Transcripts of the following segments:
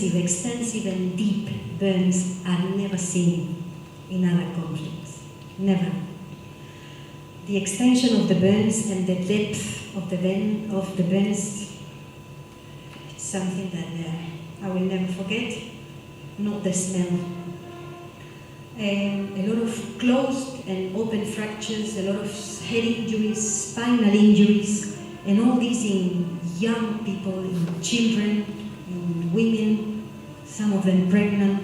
extensive and deep burns are never seen in other conflicts. Never. The extension of the burns and the depth of the burns is something that I will never forget. Not the smell. A lot of closed and open fractures, a lot of head injuries, spinal injuries, and all these in young people, in children, in women, some of them pregnant.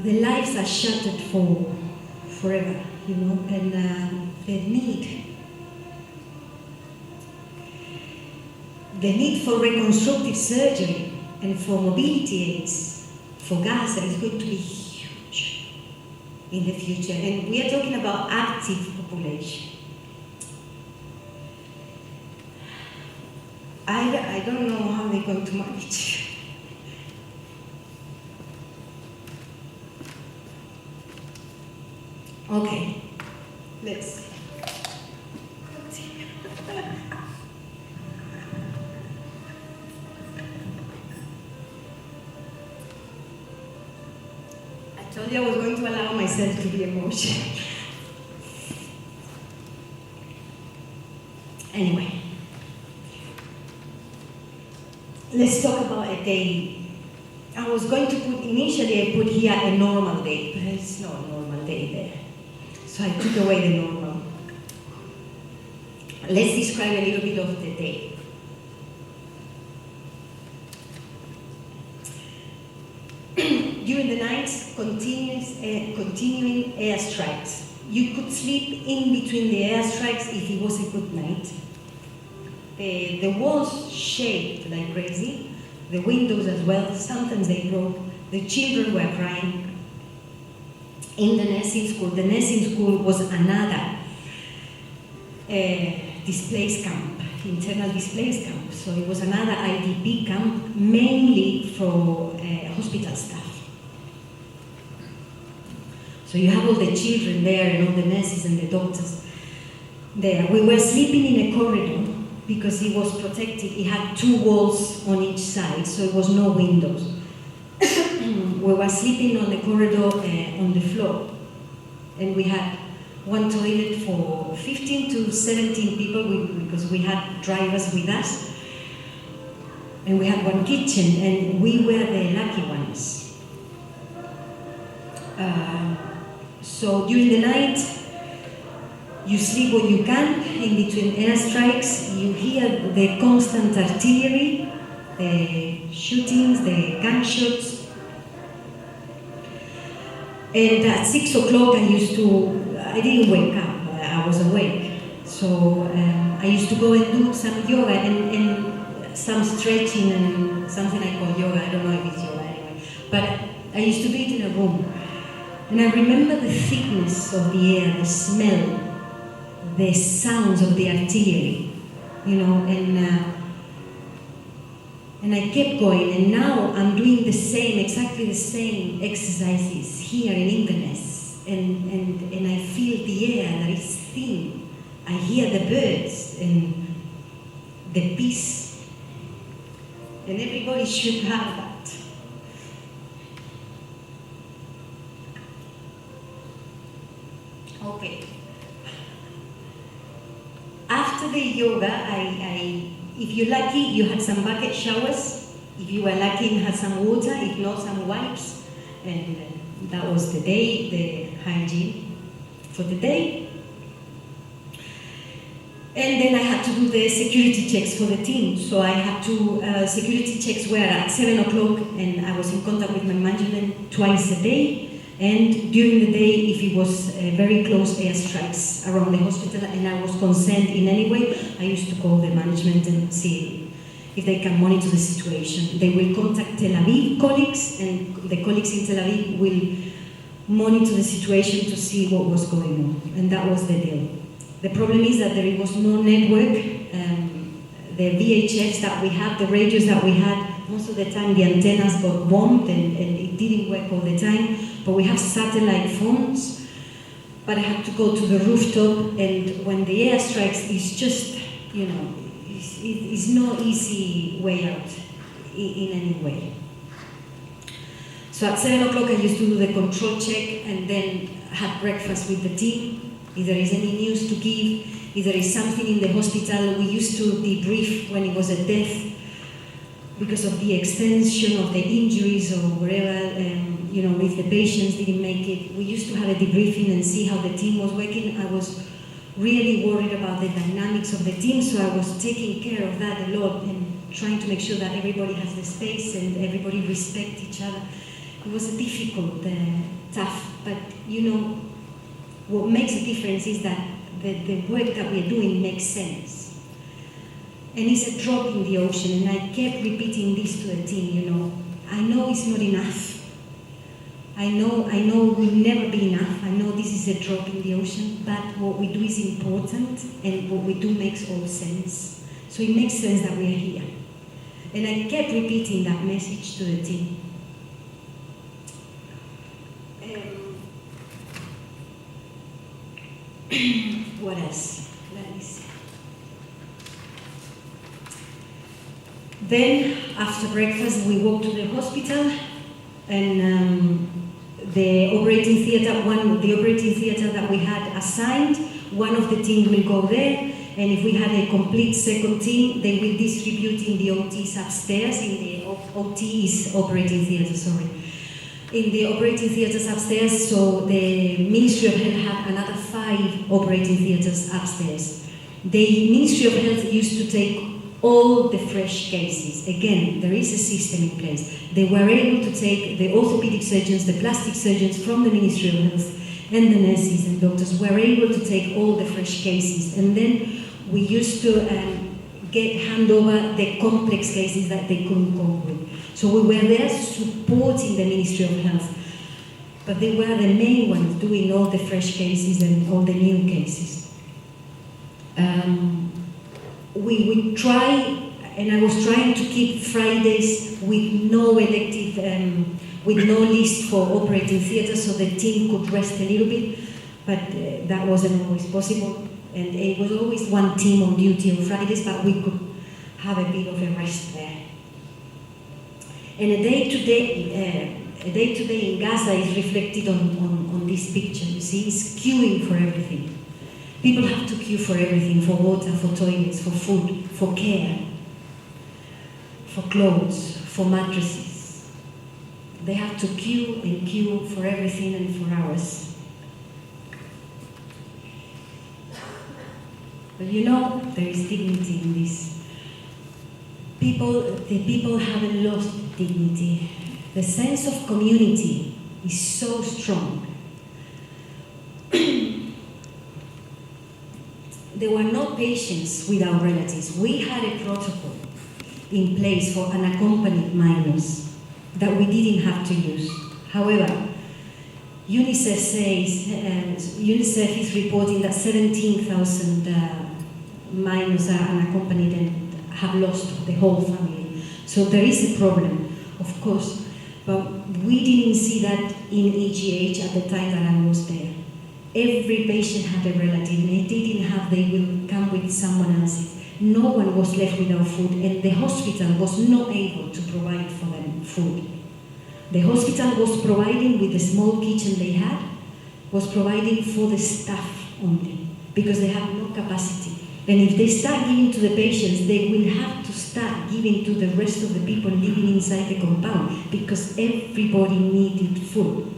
The lives are shattered forever, you know, and the need for reconstructive surgery and for mobility aids for Gaza is going to be huge in the future. And we are talking about active population. I don't know how they're going to manage. Okay, let's continue. I told you I was going to allow myself to be emotional. Anyway, let's talk about a day. I was going to initially I put here a normal day, but it's not a normal day there. So I took away the normal. Let's describe a little bit of the day. During the night, continuing airstrikes. You could sleep in between the airstrikes if it was a good night. The walls shaked like crazy, the windows as well, sometimes they broke, the children were crying. In the nursing school was another displaced camp, internal displaced camp. So it was another IDP camp, mainly for hospital staff. So you have all the children there and all the nurses and the doctors there. We were sleeping in a corridor because it was protected. It had 2 walls on each side, so it was no windows. We were sleeping on the corridor on the floor. And we had one toilet for 15 to 17 people because we had drivers with us. And we had one kitchen, and we were the lucky ones. So during the night, you sleep what you can in between airstrikes. You hear the constant artillery, the shootings, the gunshots. And at 6 o'clock I didn't wake up, I was awake. So I used to go and do some yoga and some stretching and something I call yoga. I don't know if it's yoga anyway. But I used to do it in a room. And I remember the thickness of the air, the smell, the sounds of the artillery, you know, and I kept going, and now I'm doing exactly the same exercises here in Inverness, and I feel the air that is thin. I hear the birds and the peace, and everybody should have that. Okay. After the yoga, if you're lucky, you had some bucket showers. If you were lucky, you had some water. If not, some wipes. And that was the day, the hygiene for the day. And then I had to do the security checks for the team. So I had to, security checks were at 7 o'clock, and I was in contact with my management twice a day. And during the day, if it was very close airstrikes around the hospital and I was concerned in any way, I used to call the management and see if they can monitor the situation. They will contact Tel Aviv colleagues, and the colleagues in Tel Aviv will monitor the situation to see what was going on. And that was the deal. The problem is that there was no network. The VHFs that we had, the radios that we had, most of the time the antennas got bombed and it didn't work all the time. But we have satellite phones. But I had to go to the rooftop, and when the airstrikes, it's just, you know, it's not easy way out in any way. So at 7 o'clock I used to do the control check and then had breakfast with the team. If there is any news to give, if there is something in the hospital, we used to debrief when it was a death because of the extension of the injuries or whatever, if the patients didn't make it. We used to have a debriefing and see how the team was working. I was really worried about the dynamics of the team, so I was taking care of that a lot and trying to make sure that everybody has the space and everybody respect each other. It was a difficult, tough, but what makes a difference is that the work that we're doing makes sense. And it's a drop in the ocean, and I kept repeating this to the team, I know it's not enough. I know it will never be enough. I know this is a drop in the ocean, but what we do is important, and what we do makes all sense. So it makes sense that we are here. And I kept repeating that message to the team. What else? Let me see. Then, after breakfast, we walked to the hospital, and the operating theatre that we had assigned, one of the team will go there, and if we had a complete second team, they will distribute in the OTs upstairs, in the OTs operating theatre, sorry. In the operating theatres upstairs, so the Ministry of Health had another 5 operating theatres upstairs. The Ministry of Health used to take all the fresh cases. Again, there is a system in place. They were able to take the orthopedic surgeons, the plastic surgeons from the Ministry of Health, and the nurses and doctors were able to take all the fresh cases. And then we used to hand over the complex cases that they couldn't cope with. So we were there supporting the Ministry of Health, but they were the main ones doing all the fresh cases and all the new cases. We try, and I was trying to keep Fridays with no elective, with no list for operating theatre, so the team could rest a little bit, but that wasn't always possible. And it was always one team on duty on Fridays, but we could have a bit of a rest there. And a day-to-day in Gaza is reflected on this picture. You see, it's queuing for everything. People have to queue for everything, for water, for toilets, for food, for care, for clothes, for mattresses. They have to queue and queue for everything and for hours. But there is dignity in this. The people haven't lost dignity. The sense of community is so strong. There were no patients without relatives. We had a protocol in place for unaccompanied minors that we didn't have to use. However, UNICEF is reporting that 17,000 minors are unaccompanied and have lost the whole family. So there is a problem, of course, but we didn't see that in EGH at the time that I was there. Every patient had a relative, and if they didn't have, they will come with someone else's. No one was left without food, and the hospital was not able to provide for them food. The hospital was providing with the small kitchen they had, was providing for the staff only, because they have no capacity. And if they start giving to the patients, they will have to start giving to the rest of the people living inside the compound, because everybody needed food.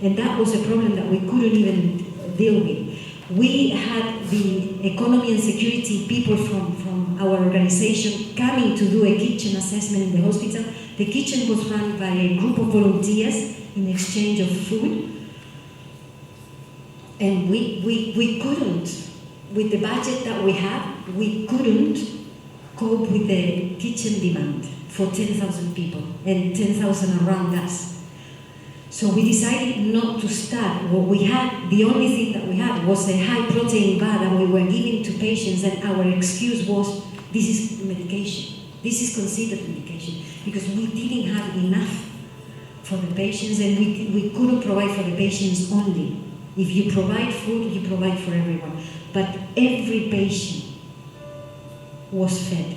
And that was a problem that we couldn't even deal with. We had the economy and security people from our organization coming to do a kitchen assessment in the hospital. The kitchen was run by a group of volunteers in exchange of food. And we couldn't, with the budget that we had, we couldn't cope with the kitchen demand for 10,000 people and 10,000 around us. So we decided not to start. What we had, the only thing that we had was a high protein bar that we were giving to patients, and our excuse was, this is medication. This is considered medication, because we didn't have enough for the patients, and we couldn't provide for the patients only. If you provide food, you provide for everyone. But every patient was fed.